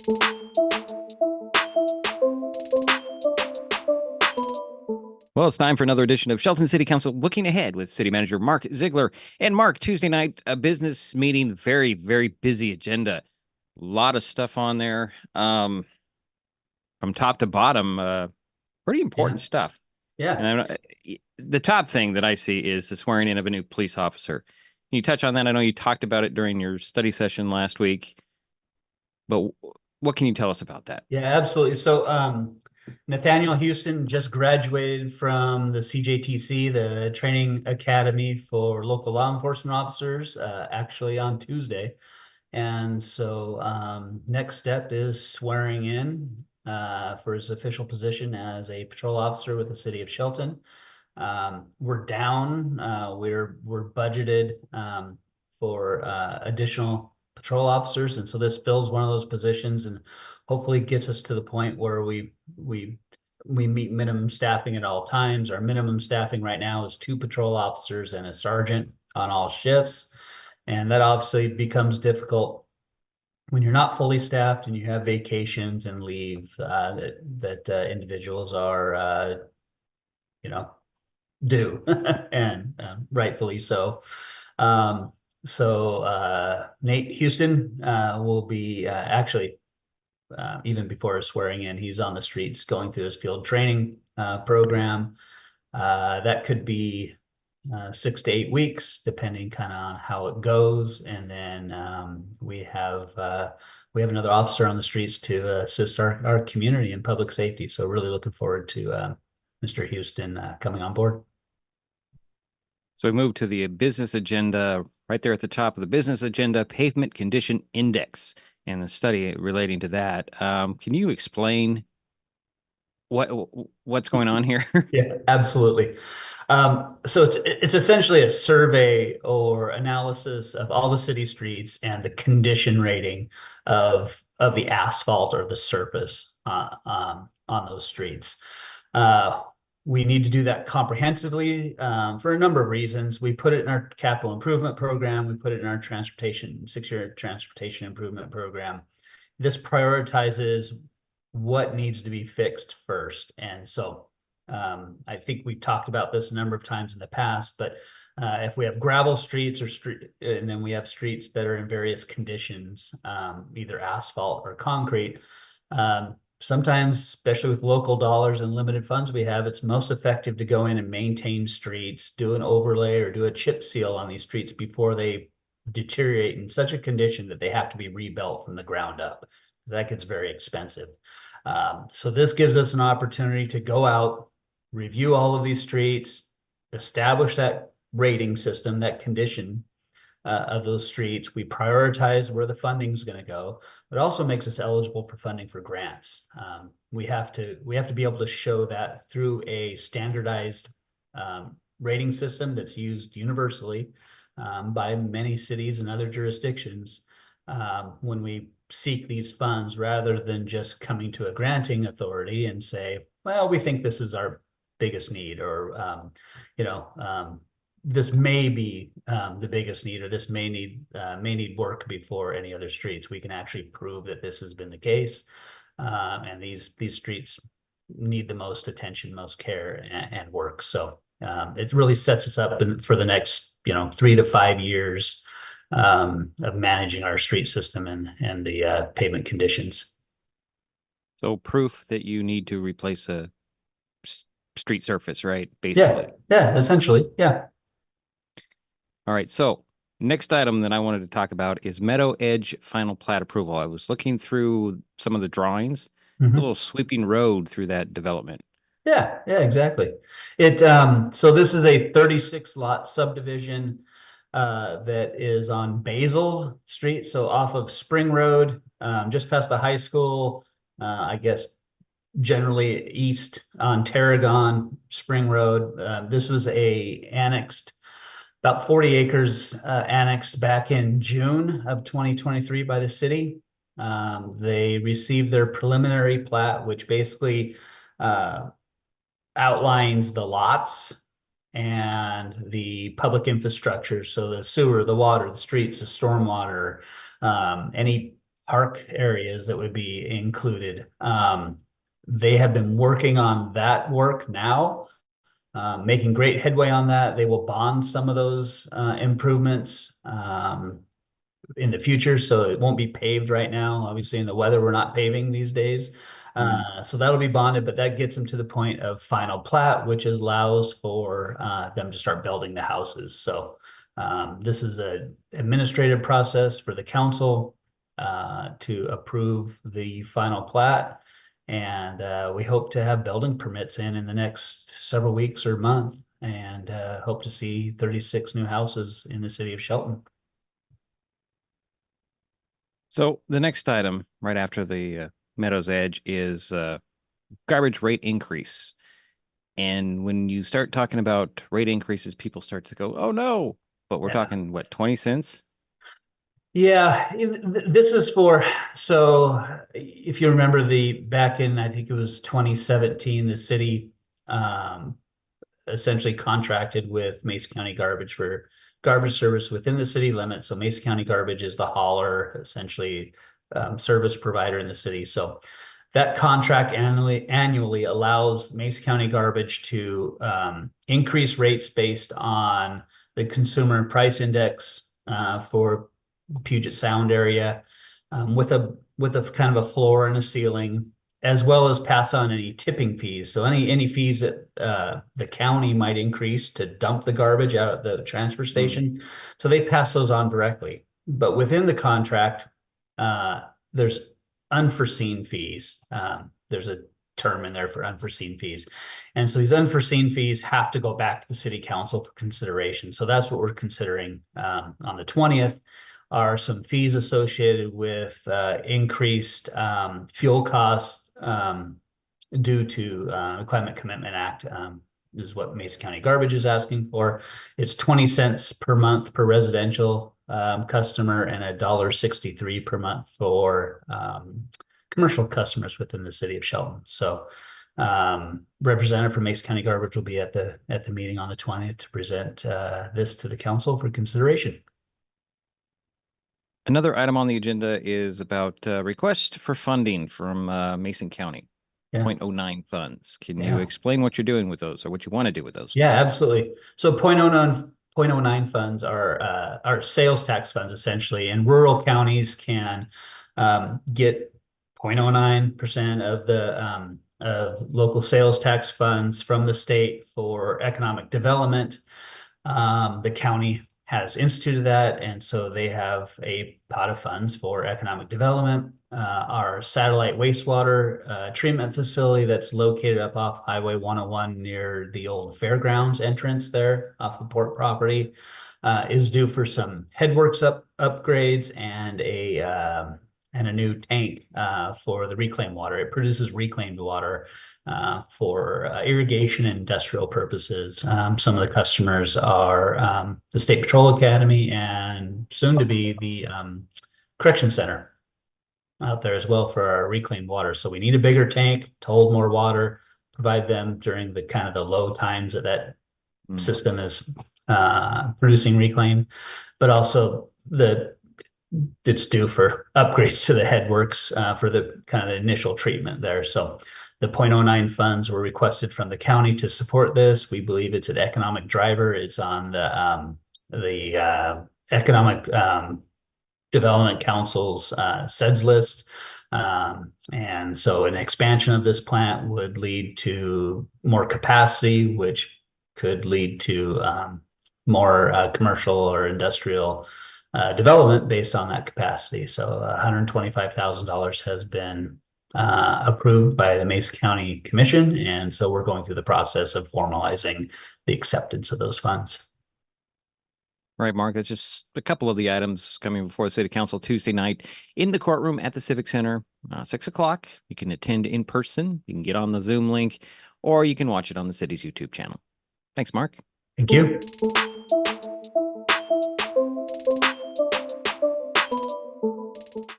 Well, it's time for another edition of Shelton City Council Looking Ahead with City Manager Mark Ziegler. And Mark, Tuesday night, a business meeting, very, very busy agenda. A lot of stuff on there. From top to bottom, pretty important stuff. Yeah. And the top thing that I see is the swearing in of a new police officer. Can you touch on that? I know you talked about it during your study session last week, but what can you tell us about that? Yeah, absolutely. So Nathaniel Houston just graduated from the CJTC, the Training Academy for Local Law Enforcement Officers, actually on Tuesday. And so next step is swearing in for his official position as a patrol officer with the city of Shelton. We're down. We're budgeted for additional patrol officers, and so this fills one of those positions, and hopefully gets us to the point where we meet minimum staffing at all times. Our minimum staffing right now is 2 patrol officers and a sergeant on all shifts, and that obviously becomes difficult when you're not fully staffed and you have vacations and leave that individuals are due and rightfully so. Nate Houston will be actually even before his swearing in, he's on the streets going through his field training program. That could be 6 to 8 weeks, depending kind of on how it goes. And then we have another officer on the streets to assist our community in public safety. So really looking forward to Mr. Houston coming on board. So we move to the business agenda. Right there at the top of the business agenda, pavement condition index and the study relating to that. Can you explain what's going on here? Yeah, absolutely. So it's essentially a survey or analysis of all the city streets and the condition rating of the asphalt or the surface on those streets. We need to do that comprehensively for a number of reasons. We put it in our capital improvement program. We put it in our 6-year transportation improvement program. This prioritizes what needs to be fixed first. And so I think we've talked about this a number of times in the past, but if we have gravel streets and then we have streets that are in various conditions, either asphalt or concrete, sometimes, especially with local dollars and limited funds we have, it's most effective to go in and maintain streets, do an overlay or do a chip seal on these streets before they deteriorate in such a condition that they have to be rebuilt from the ground up. That gets very expensive. So this gives us an opportunity to go out, review all of these streets, establish that rating system, that condition of those streets. We prioritize where the funding is going to go. It also makes us eligible for funding for grants. We have to be able to show that through a standardized rating system that's used universally by many cities and other jurisdictions when we seek these funds, rather than just coming to a granting authority and say, well, we think this is our biggest need, or this may be the biggest need, or this may need work before any other streets. We can actually prove that this has been the case, and these streets need the most attention, most care, and work. So it really sets us up for the next 3 to 5 years of managing our street system and the pavement conditions. So proof that you need to replace a street surface, right? Basically. Yeah, essentially, yeah. All right, so next item that I wanted to talk about is Meadow Edge final plat approval. I was looking through some of the drawings, a little sweeping road through that development. Yeah, exactly. So this is a 36 lot subdivision that is on Basil Street, so off of Spring Road, just past the high school, I guess generally east on Tarragon, Spring Road. This was annexed, about 40 acres annexed back in June of 2023 by the city. They received their preliminary plat, which basically outlines the lots and the public infrastructure. So the sewer, the water, the streets, the stormwater, any park areas that would be included. They have been working on that work now, making great headway on that. They will bond some of those improvements in the future, so it won't be paved right now. Obviously, in the weather, we're not paving these days. So that'll be bonded, but that gets them to the point of final plat, which allows for them to start building the houses. So this is an administrative process for the council to approve the final plat. And we hope to have building permits in the next several weeks or month, and hope to see 36 new houses in the city of Shelton. So the next item right after the Meadows Edge is garbage rate increase. And when you start talking about rate increases, people start to go, oh no, but we're talking what, 20 cents? Yeah, this is for, so if you remember back in, I think it was 2017, the city essentially contracted with Mason County Garbage for garbage service within the city limits. So Mason County Garbage is the hauler, essentially service provider in the city. So that contract annually allows Mason County Garbage to increase rates based on the consumer price index for Puget Sound area, with a kind of a floor and a ceiling, as well as pass on any tipping fees. So any fees that the county might increase to dump the garbage out at the transfer station. So they pass those on directly. But within the contract, there's unforeseen fees. There's a term in there for unforeseen fees. And so these unforeseen fees have to go back to the city council for consideration. So that's what we're considering on the 20th. Are some fees associated with increased fuel costs due to the Climate Commitment Act, is what Mason County Garbage is asking for. It's 20 cents per month per residential customer and $1.63 per month for commercial customers within the city of Shelton. So representative from Mason County Garbage will be at the meeting on the 20th to present this to the council for consideration. Another item on the agenda is about request for funding from Mason County, 0.09 funds. Can you explain what you're doing with those or what you want to do with those? Yeah, absolutely. So 0.09 funds are sales tax funds essentially, and rural counties can get 0.09% of the of local sales tax funds from the state for economic development. The county has instituted that, and so they have a pot of funds for economic development. Our satellite wastewater treatment facility that's located up off Highway 101 near the old fairgrounds entrance there off of port property is due for some headworks upgrades and a new tank for the reclaimed water. It produces reclaimed water for irrigation and industrial purposes. Some of the customers are the State Patrol Academy and soon to be the Correction Center out there as well for our reclaimed water. So we need a bigger tank to hold more water, provide them during the kind of the low times that system is producing reclaim, but also it's due for upgrades to the headworks for the kind of initial treatment there. So the 0.09 funds were requested from the county to support this. We believe it's an economic driver. It's on the Economic Development Council's SEDS list. And so an expansion of this plant would lead to more capacity, which could lead to more commercial or industrial development based on that capacity. So $125,000 has been approved by the Mason County Commission. And so we're going through the process of formalizing the acceptance of those funds. Right, Mark, that's just a couple of the items coming before the City Council Tuesday night in the courtroom at the Civic Center, 6 o'clock. You can attend in person. You can get on the Zoom link, or you can watch it on the city's YouTube channel. Thanks, Mark. Thank you.